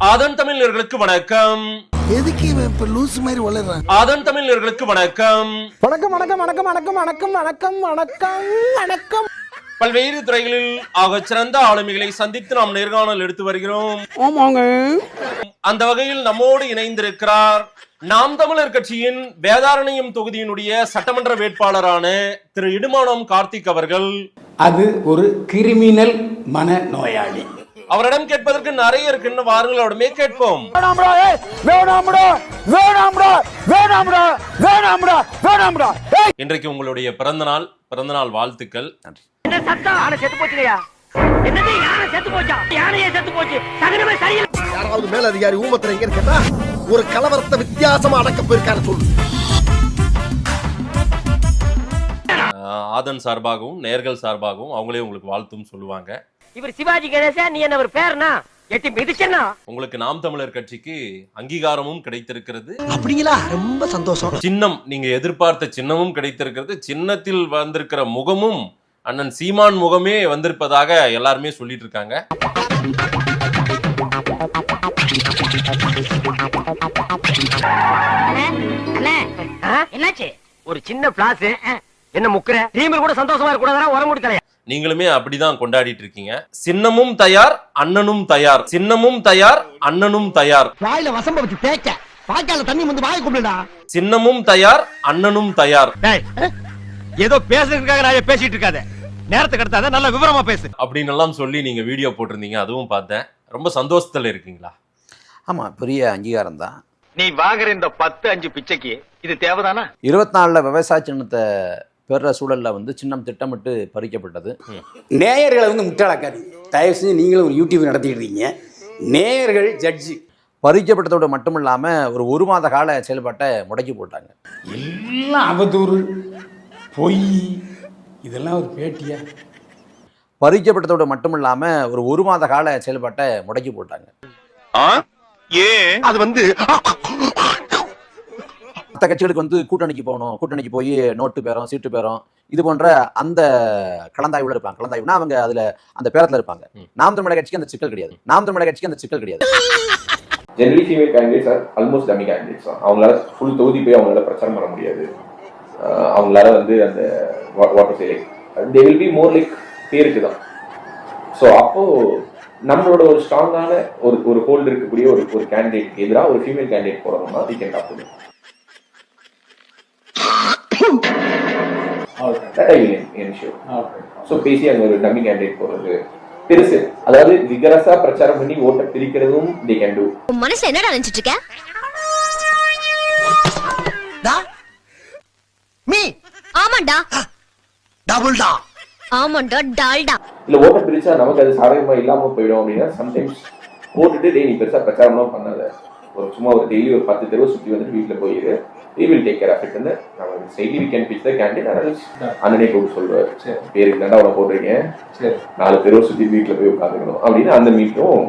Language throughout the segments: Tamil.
ஆதன் தமிழர்களுக்கு வணக்கம். எதுக்கு இப்ப லூஸ் மாதிரி வளர்றான்? ஆதன் தமிழர்களுக்கு வணக்கம். வணக்கம் வணக்கம் வணக்கம் வணக்கம் வணக்கம் வணக்கம் வணக்கம் வணக்கம். பல்வேறு துறைகளில் சிறந்த ஆளுமைகளை சந்தித்து நாம் நேர்காணல் எடுத்து வருகிறோம். அந்த வகையில் நம்மோடு இணைந்திருக்கிறார் நாம் தமிழர் கட்சியின் வேதாரண்யம் தொகுதியினுடைய சட்டமன்ற வேட்பாளரான திரு இடுமானம் கார்த்திக் அவர்கள். அது ஒரு கிரிமினல் மனநோயாளி. அவரிடம் கேட்பதற்கு நிறைய இருக்குன்னு வாருங்கள், அவரிடமே கேட்போம். இன்றைக்கு உங்களுடைய பிறந்தநாள் வாழ்த்துக்கள். யாராவது மேல அதிகாரி ஊமத்துல எங்க இருக்கா? ஒரு கலவரத்தை வித்தியாசமா அடக்க போயிருக்காரு சொல்லு. ஆதன் சார்பாகவும் நேர்கள் சார்பாகவும் அவங்களே உங்களுக்கு வாழ்த்தும் சொல்லுவாங்க. இவர் சிவாஜி கணேசன், நீ என்ன ஒரு பேர்னா எட்டி மிதிச்சனா? உங்களுக்கு நாம் தமிழர் கட்சிக்கு அங்கீகாரமும் கிடைத்திருக்கிறது. அப்படிங்களா? ரொம்ப சந்தோஷம். சின்னம், நீங்க எதிர்பார்த்த சின்னமும் கிடைத்திருக்கிறது. சின்னத்தில் வந்திருக்கிற முகமும் அண்ணன் சீமான் முகமே வந்திருப்பதாக எல்லாருமே சொல்லிட்டு இருக்காங்க. என்னாச்சு? ஒரு சின்ன பிளாஸ் என்ன முக்கற டீம்ல கூட சந்தோஷமா இருக்க கூடாதா? வர முடியல. நீங்களுமே அப்படிதான் கொண்டாடிட்டு இருக்கீங்க. சின்னமும் தயார், அண்ணனும் தயார். சின்னமும் தயார், அண்ணனும் தயார். வாயில வசம்ப வச்சு தேய்க்க வாய்க்கால தண்ணி வந்து வாயை கும்பிடுடா. சின்னமும் தயார், அண்ணனும் தயார். ஏதோ பேசுறதுக்காக நான் பேசிட்டு இருக்காத, நேரத்தை கடத்தாத, நல்ல விவரமா பேசு அப்படின்னு எல்லாம் சொல்லி நீங்க வீடியோ போட்டிருந்தீங்க, அதுவும் பார்த்தேன். ரொம்ப சந்தோஷத்துல இருக்கீங்களா? ஆமா, பெரிய அங்கீகாரம் தான். நீ வாங்குற இந்த 10-5 பிச்சைக்கு இது தேவைதானா? 24 விவசாய சின்னத்தை பெற சூழல்ல சின்னம் திட்டமிட்டு பறிக்கப்பட்டது. நேயர்களை முட்டாளாக்காதீங்க தயவு செஞ்சு. நீங்களும் ஒரு யூடியூப் நடத்திட்டு இருக்கீங்க. நேயர்கள் ஜட்ஜி. பறிக்கப்பட்டதோடு மட்டும் இல்லாம ஒரு மாத கால செயல்பாட்டை முடக்கி போட்டாங்க. எல்லாம் அவதூறு, பொய். இதெல்லாம் ஒரு பேட்டியா? பறிக்கப்பட்டதோடு மட்டும் இல்லாம ஒரு மாத கால செயல்பாட்டை முடக்கி போட்டாங்க. அது மற்ற கட்சிகளுக்கு கூட்டணிக்கு போகணும், கூட்டணிக்கு போய் நோட்டு பேரம், சீட்டு பேரம், இது போன்ற அந்த கலந்தாய்வுல இருப்பாங்க. கலந்தாய்வுனா அவங்க அதுல அந்த பேரத்துல இருப்பாங்க. நாம் தமிழர் கட்சிக்கு அந்த சிக்கல் கிடையாது. நாம் தமிழர் கட்சிக்கு அந்த சிக்கல் கிடையாது. Generally female candidates are almost dummy candidates தான். அவங்களால ஃபுல் தொகுதி போய் அவங்களால பிரச்சாரம் பண்ண முடியாது. அவங்களால அந்த வாட்டர் சேலை they will be more like பேருக்கு தான். ஸோ அப்போ நம்மளோட ஒரு ஸ்ட்ராங்கான ஒரு ஹோல்டு இருக்கக்கூடிய ஒரு கேண்டிடேட் எதிராக ஒரு ஃபீமேல் கேண்டிடேட் போறோம்னா we can talk to them. That I will ensure. So பேசி அங்க ஒரு டம்மி கேண்டிடேட் போறது பெருசு. அதாவது விகரசா பிரச்சாரம் பண்ணி ஓட்ட பிரிக்கிறதும் they can do. மனசுல என்னடா நினைச்சிட்டு இருக்க? மீ ஆமாண்டா. டபுள் டா. ஆமாண்டா டால்டா. இல்ல ஓட்ட பிரிச்சா நமக்கு அது சாதகமா இல்லாம போயிடும் அப்படின்னா சம்டைம்ஸ் போட்டுட்டு டே நீ பெருசா பிரச்சாரம்லாம் பண்ணாத, ஒரு சும்மா ஒரு டெய்லி ஒரு 10 தெருவை சுற்றி வந்துட்டு வீட்டுல போயிரு, we will take care of it. And நம்ம சைட்லி we can pitch the candidate. அண்ணனே கூப்பிட்டு சொல்லுவார், பேருக்கு தாண்டா அவனை போட்டிருக்கேன், 4 தெருவை சுற்றி வீட்டுல போய் உட்காந்துக்கணும் அப்படின்னு அந்த மீட்டும்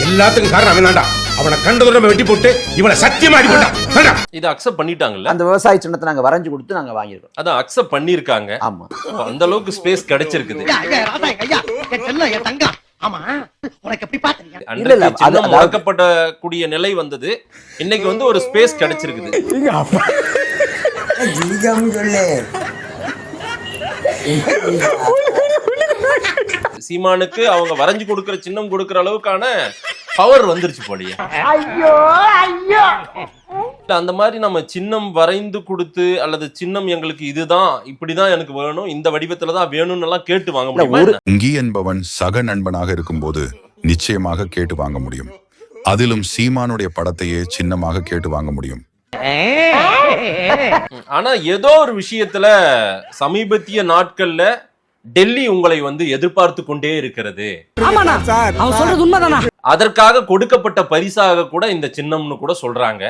எல்லாத்துக்கும் காரணம் அவன் தான்டா. அவனை கண்டதுடன் வெட்டி போட்டு இவனை சத்தியமா அடி போட்டான். இதை அக்செப்ட் பண்ணிட்டாங்கல்ல? அந்த விவசாய சின்னத்தை நாங்க வரைஞ்சு கொடுத்து நாங்க வாங்கியிருக்கோம். அதான் அக்செப்ட் பண்ணிருக்காங்க. ஆமா, அந்த அளவுக்கு ஸ்பேஸ் கிடைச்சிருக்குது. முடக்கப்படக்கூடிய நிலை வந்தது, இன்னைக்கு ஒரு ஸ்பேஸ் கிடைச்சிருக்குது. சீமானுக்கு அவங்க வரைஞ்சு கொடுக்கிற சின்னம் கொடுக்கிற அளவுக்கான பவர் வந்துருச்சு போலியே. அந்த மாதிரி நம்ம சின்னம் வரைந்து கொடுத்து அல்லது சின்னம் எங்களுக்கு இதுதான் இப்படிதான் எனக்கு வேணும், இந்த வடிவத்துல தான் வேணும்னு எல்லாம் கேட்டு வாங்க முடியும். அங்கி என்பவன் சக நண்பனாக இருக்கும்போது நிச்சயமாக கேட்டு வாங்க முடியும். அதிலும் சீமானுடைய படத்தையே சின்னமாக கேட்டு வாங்க முடியும். ஆனா ஏதோ ஒரு விஷயத்துல சமீபத்திய நாட்கள்ல டெல்லி உங்களை எதிர்பார்த்து கொண்டே இருக்கிறது. அதற்காக கொடுக்கப்பட்ட பரிசாக கூட இந்த சின்னம்னு கூட சொல்றாங்க.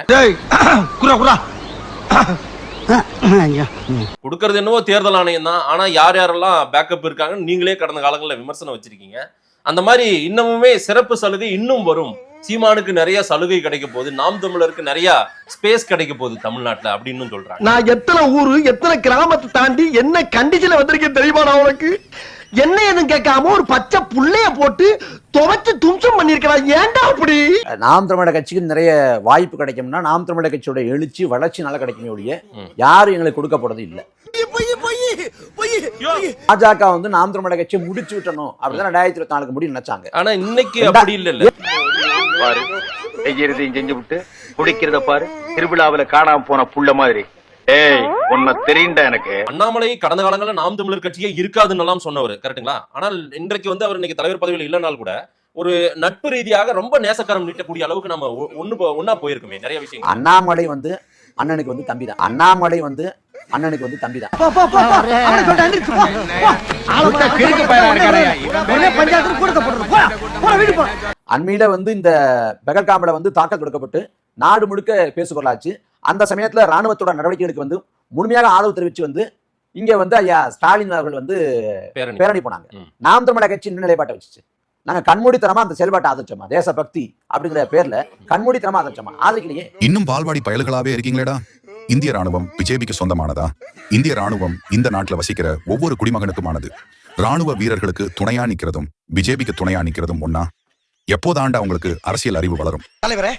கொடுக்கறது என்னவோ தேர்தல் ஆணையம் தான், ஆனா யார் யாரெல்லாம் பேக்கப் இருக்காங்கன்னு நீங்களே கடந்த காலங்களில் விமர்சனம் வச்சிருக்கீங்க. அந்த மாதிரி இன்னமுமே சிறப்பு சலுகை இன்னும் வரும். சீமானுக்கு நிறைய சலுகை கிடைக்க போகுது, நாம் தமிழருக்கு நிறைய ஸ்பேஸ் கிடைக்க போகுது தமிழ்நாட்டுல அப்படின்னு சொல்றாங்க. நான் எத்தனை ஊரு எத்தனை கிராமத்தை தாண்டி என்ன கண்டிஷன்ல வந்திருக்கேன் தெரியுமா? நான் உனக்கு என்ன எதுவும் கேட்காம ஒரு பச்சை புள்ளைய போட்டு துவைச்சு தும்சம் பண்ணிருக்கலாம். ஏன்டா அப்படி? நாம் தமிழர் கட்சிக்கு நிறைய வாய்ப்பு கிடைக்கும்னா நாம் தமிழர் கட்சியோட எழுச்சி வளர்ச்சி நல்லா கிடைக்குமே ஒழிய யாரும் எங்களுக்கு கொடுக்க போறது இல்ல. பாஜக வந்து நாம் தமிழர் கட்சியை முடிச்சு விட்டணும் அப்படிதான் 2024 முடி நினைச்சாங்க. ஆனா இன்னைக்கு அப்படி இல்ல. பாரு செய்யறதையும் செஞ்சு விட்டு குடிக்கிறத பாரு, திருவிழாவில காணாம போன புள்ள மாதிரி. ஏய் உன்னை தெரியுண்டா எனக்கு. அண்ணாமலை கடந்த காலங்களில் நாம் தமிழர் கட்சியே இருக்காதுன்னு எல்லாம் சொன்னவர் கரெக்டுங்களா? ஆனால் இன்றைக்கு வந்து அவர் இன்னைக்கு தலைவர் பதவியில் இல்லைனாலும் கூட ஒரு நட்பு ரீதியாக ரொம்ப நேசக்கரம் நீட்டக்கூடிய அளவுக்கு நம்ம ஒன்னா போயிருக்குமே நிறைய விஷயம். அண்ணாமலை வந்து அண்ணனுக்கு வந்து தம்பி தான். அண்ணாமலை வந்து அண்ணனுக்கு வந்து தம்பி தான். அண்மையில வந்து இந்த பெகல்காமில வந்து தாக்கல் கொடுக்கப்பட்டு நாடு முழுக்க பேசுபொருளாச்சு. அந்த சமயத்துல ராணுவத்தோட நடவடிக்கைகளுக்கு வந்து முழுமையாக ஆதரவு தெரிவிச்சு வந்து இங்க வந்து ஐயா ஸ்டாலின் அவர்கள் வந்து பேரணி போனாங்க. நாம் தமிழர் கட்சி என்ன நிலைப்பாட்டை வச்சுச்சு? நாங்க கண்மூடித்தனமா அந்த செயல்பாட்டை ஆதரிச்சோமா? தேசபக்தி அப்படிங்கிற பேர்ல கண்மூடித்தனமா ஆதரிச்சோமா? ஆதரிக்கலையே. இன்னும் பால்வாடி பயல்களாவே இருக்கீங்களேடா. இந்திய ராணுவம் பிஜேபிக்கு சொந்தமானதா? இந்திய ராணுவம் இந்த நாட்டுல வசிக்கிற ஒவ்வொரு குடிமகனுக்குமானது. ராணுவ வீரர்களுக்கு துணையா நிக்கிறதும் பிஜேபிக்கு துணையா நிக்கிறதும் ஒன்னா? எப்போதாண்டா உங்களுக்கு அரசியல் அறிவு வளரும்? தலைவரே,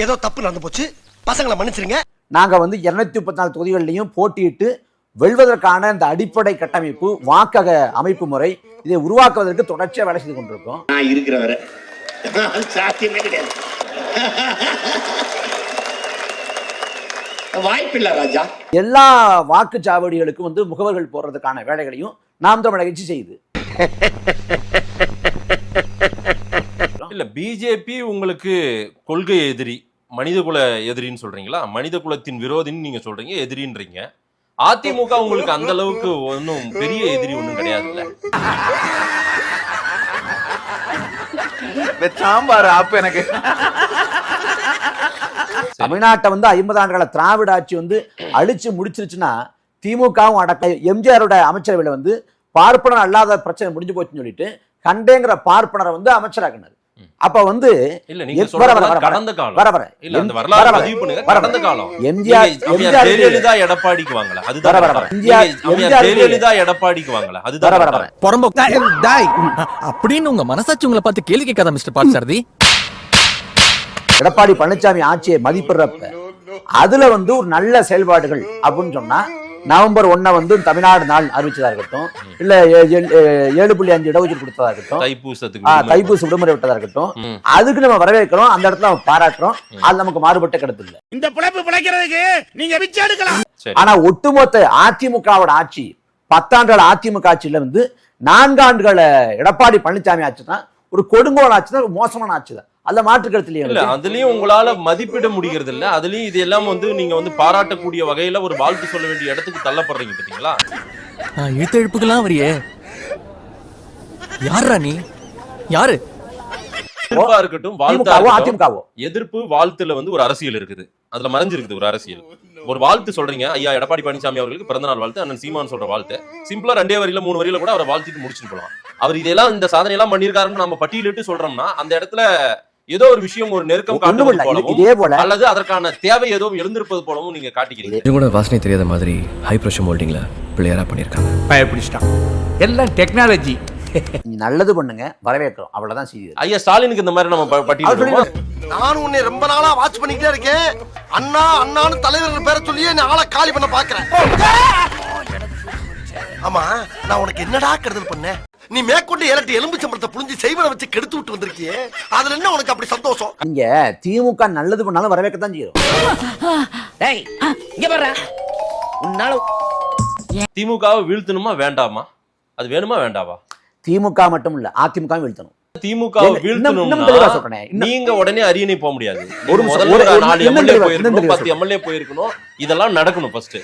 ஏதோ தப்பு நடந்து போச்சு, பசங்களை மன்னிச்சிருங்க. நாங்க வந்து 234 தொகுதிகளிலையும் போட்டியிட்டு வெல்வதற்கான இந்த அடிப்படை கட்டமைப்பு வாக்கக அமைப்பு முறை இதை உருவாக்குவதற்கு தொடர்ச்சியா வேலை செய்து கொண்டிருக்கோம். நான் இருக்கிற வரை சாத்தியமே கிடையாது. வாய்ப்பில்லை ராஜா. எல்லா வாக்குச்சாவடிகளுக்கும் வந்து முகவர்கள் போடுறதுக்கான வேலைகளையும் நாம் தமிழர் கட்சி செய்யுது. இல்ல பிஜேபி உங்களுக்கு கொள்கை எதிரி, மனிதகுல எதிரின்னு சொல்றீங்களா? மனித குலத்தின் விரோதின்னு நீங்க சொல்றீங்க, எதிரின்றீங்க. அதிமுக உங்களுக்கு அந்த அளவுக்கு ஒன்னும் பெரிய எதிரி ஒன்னும் கிடையாதுல்ல. சாம்பார் ஆப் எனக்கு. தமிழ்நாட்டை வந்து 50 ஆண்டுகள திராவிட ஆட்சி வந்து அழிச்சு முடிச்சிருச்சுன்னா திமுகவும் அடக்க எம்ஜிஆரோட அமைச்சரவையில வந்து பார்ப்பனர் அல்லாத பிரச்சனை முடிஞ்சு போச்சுன்னு சொல்லிட்டு கண்டேங்கிற பார்ப்பனரை வந்து அமைச்சராக்குனாரு. அப்ப வந்து இல்ல நீங்க சொல்றது கடந்த காலம். வர வர இல்ல அந்த வரலாறு பதிவு பண்ணுங்க. கடந்த காலம். எம்ஜிஆர் ஜெயலலிதா எடப்பாடிக்கு வாங்கல. அதுதான் வர வர ஜெயலலிதா எடப்பாடிக்கு வாங்கல. அதுதான் வர வர அப்படின்னு உங்க மனசாட்சி உங்களை பார்த்து கேள்வி கேட்காத மிஸ்டர் பார்சாரதி. எடப்பாடி பழனிசாமி ஆட்சியை மதிப்பிடுறப்ப அதுல வந்து ஒரு நல்ல செயல்பாடுகள் அப்படின்னு சொன்னா நவம்பர் 1 வந்து தமிழ்நாடு நாள் அறிவிச்சதா இருக்கட்டும், இல்ல 7.5 இடஒதுக்கீடு கொடுத்ததா இருக்கட்டும், தைப்பூச விடுமுறை விட்டதா இருக்கட்டும், அதுக்கு நம்ம வரவேற்கிறோம், அந்த இடத்துல நம்ம பாராட்டுறோம். அது நமக்கு மாறுபட்ட கருத்து இல்ல. இந்த பிழைப்பு பிழைக்கிறதுக்கு நீங்க பிச்சை எடுக்கலாம். ஆனா ஒட்டுமொத்த அதிமுகவோட ஆட்சி 10 ஆண்டுகள் அதிமுக ஆட்சியில வந்து 4 ஆண்டுகள் எடப்பாடி பழனிசாமி ஆட்சி தான் ஒரு கொடுங்கோல் ஆட்சி தான், ஒரு மோசமான ஆட்சி தான். அல்ல மாற்று கருத்துலயே இல்ல. அதுலயும் உங்களால மதிப்பிட முடிகிறது இல்ல. அதுலயும் இது எல்லாம் வந்து நீங்க வந்து பாராட்டக்கூடிய வகையில ஒரு வாழ்த்து சொல்ல வேண்டிய இடத்துக்கு தள்ளப்படுறீங்க பாத்தீங்களா? இழுத்தெழுப்புக்கெல்லாம் வரியே. யாரா நீ? யாரு? எதிர்ப்பா இருக்கட்டும், வாழ்த்தாவோ எதிர்ப்பு வாழ்த்துல வந்து ஒரு அரசியல் இருக்குது. அதுல மறைஞ்சிருக்குது ஒரு அரசியல். ஒரு வாழ்த்து சொல்றீங்க, ஐயா எடப்பாடி பழனிசாமி அவர்களுக்கு பிறந்தநாள் வாழ்த்து, அண்ணன் சீமான் சொல்ற வாழ்த்து. சிம்பிளா 2 வரியில 3 வரியில கூட அவரை வாழ்த்திட்டு முடிச்சுட்டு போலாம். அவர் இதெல்லாம் இந்த சாதனை எல்லாம் பண்ணிருக்காருன்னு நம்ம பட்டியலிட்டு சொல்றோம்னா அந்த இடத்துல ஏதோ ஒரு விஷயம், ஒரு நெருக்கம் காட்டுவது போலவும் அல்லது அதற்கான தேவை ஏதோ எழுந்திருப்பது போலவும் நீங்க காட்டிக்கிறீங்க. இது கூட வாசனை தெரியாத மாதிரி ஹை பிரஷர் மோல்டிங்ல பிள்ளையாரா பண்ணிருக்காங்க. பயப்பிடிச்சிட்டான். எல்லாம் டெக்னாலஜி. நீ நல்லது பண்ணுங்க, வரவேற்கிறோம், அவ்வளவுதான் செய்யுது. ஐயா ஸ்டாலினுக்கு இந்த மாதிரி நம்ம பட்டியலிடுவோம். நான் உன்னை ரொம்ப நாளா வாட்ச் பண்ணிட்டே இருக்கேன். அண்ணா அண்ணான்னு தலைவர் பேரை சொல்லியே நான் ஆளை காலி பண்ண பாக்குறேன். ஆமா, நான் உனக்கு என்னடா கெடுதல் பண்ணேன்? நீ மேற்கொண்டு ஏலட்டு எலும்பு சம்பளத்தை புழிஞ்சு செய்வனை வச்சு கெடுத்து விட்டு வந்திருக்கியே, அதுல என்ன உனக்கு அப்படி சந்தோஷம்? இங்க திமுக நல்லது பண்ணாலும் வரவேற்கத்தான் செய்யும். திமுகவை வீழ்த்தணுமா வேண்டாமா? அது வேணுமா வேண்டாவா? திமுக மட்டும் இல்ல, அதிமுக வீழ்த்தணும். திமுக வீழ்த்தணும்னா நீங்க உடனே அரியணை போக முடியாது. ஒரு 4 எம்எல்ஏ போயிருக்கணும், 10 எம்எல்ஏ போயிருக்கணும். இதெல்லாம் நடக்கணும் ஃபர்ஸ்ட்.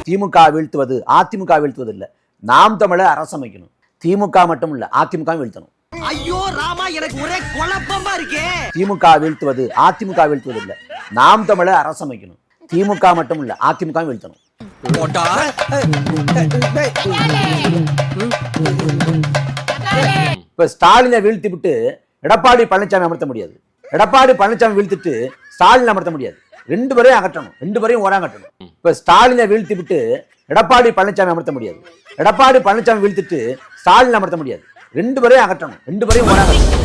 திமுக வீழ்த்துவது அதிமுக வீழ்த்துவது இல்ல, நாம் தமிழர் அரசமைக்கணும். திமுக மட்டும் இல்ல, அதிமுக வீழ்த்தணும். ஐயோ ராமா, எனக்கு ஒரே குழப்பமா இருக்கே. திமுக வீழ்த்துவது அதிமுக வீழ்த்துவது இல்ல, நாம் தமிழர் அரசமைக்கணும். திமுக மட்டும் இல்ல, அதிமுக வீழ்த்தணும். இப்ப ஸ்டாலினை வீழ்த்தி விட்டு எடப்பாடி பழனிசாமி அமர்த்த முடியாது. எடப்பாடி பழனிசாமி வீழ்த்திட்டு ஸ்டாலின் அமர்த்த முடியாது. ரெண்டு பேரையும் அகற்றணும், ரெண்டு பேரையும் ஓராங்கட்டணும். இப்ப ஸ்டாலினை வீழ்த்தி விட்டு எடப்பாடி பழனிசாமி அமர்த்த முடியாது, எடப்பாடி பழனிசாமி வீழ்த்திட்டு ஸ்டாலின் அமர்த்த முடியாது. ரெண்டு பேரையும் அகற்றணும், ரெண்டு பேரையும் ஓராங்கட்டணும்.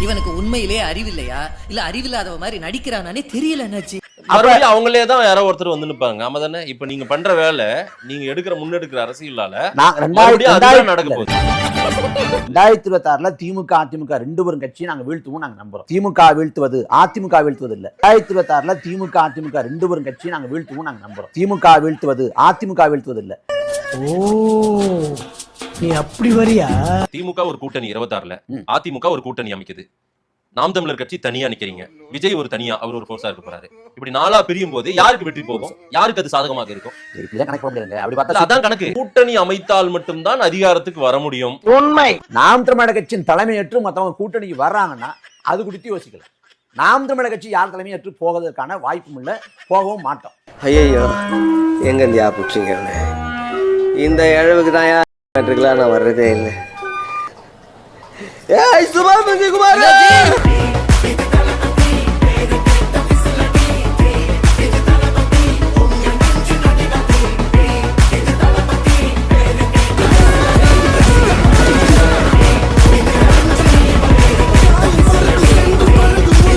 இவனுக்கு உண்மையிலே அறிவில்லையா இல்ல அறிவில்லாதவ மாதிரி நடிக்கிறானே தெரியல என்னாச்சு. மறுபடியும் அவங்களே தான் யாரோ ஒருத்தர் வந்து நிப்பாங்க. ஆமா தானே? இப்ப நீங்க பண்ற வேலை, நீங்க முன்னெடுக்கிற அரசியலால மறுபடியும் அதுதான் நடக்க போகுது. 2026 திமுக அதிமுக ரெண்டு பேரும் கட்சியை நாங்க வீழ்த்துவோம் நாங்க நம்புறோம். திமுக வீழ்த்துவது அதிமுக வீழ்த்துவது இல்ல. 2026 திமுக அதிமுக ரெண்டு பேரும் கட்சியை நாங்க வீழ்த்துவோம் நாங்க நம்புறோம். திமுக வீழ்த்துவது அதிமுக வீழ்த்துவது இல்ல. ஓ, நீ அப்படி வரியா? திமுக ஒரு கூட்டணி 26ல, அதிமுக ஒரு கூட்டணி அமைக்குது. நாம் தமிழர் கட்சி தனியா நிக்கிறீங்க, விஜய் ஒரு தனியா, அவர் ஒரு போர்ஸா இருக்க போறாரு. இப்படி நாளா பிரியும் போது யாருக்கு வெற்றி போகும், யாருக்கு அது சாதகமாக இருக்கும்? அப்படி பார்த்தா அதான் கணக்கு. கூட்டணி அமைத்தால் மட்டும்தான் அதிகாரத்துக்கு வர முடியும். உண்மை. நாம் தமிழர் கட்சியின் தலைமையேற்று மற்றவங்க கூட்டணிக்கு வர்றாங்கன்னா அது குறித்து யோசிக்கலாம். நாம் தமிழர் கட்சி யார் தலைமையேற்று போவதற்கான வாய்ப்பும் இல்லை, போகவும் மாட்டோம். ஐயோ, எங்க இந்தியா புடிச்சிங்க? இந்த இழவுக்கு தான் நான் வர்றதே இல்லை. ஏய் சுபாமஞ்சி குமார்,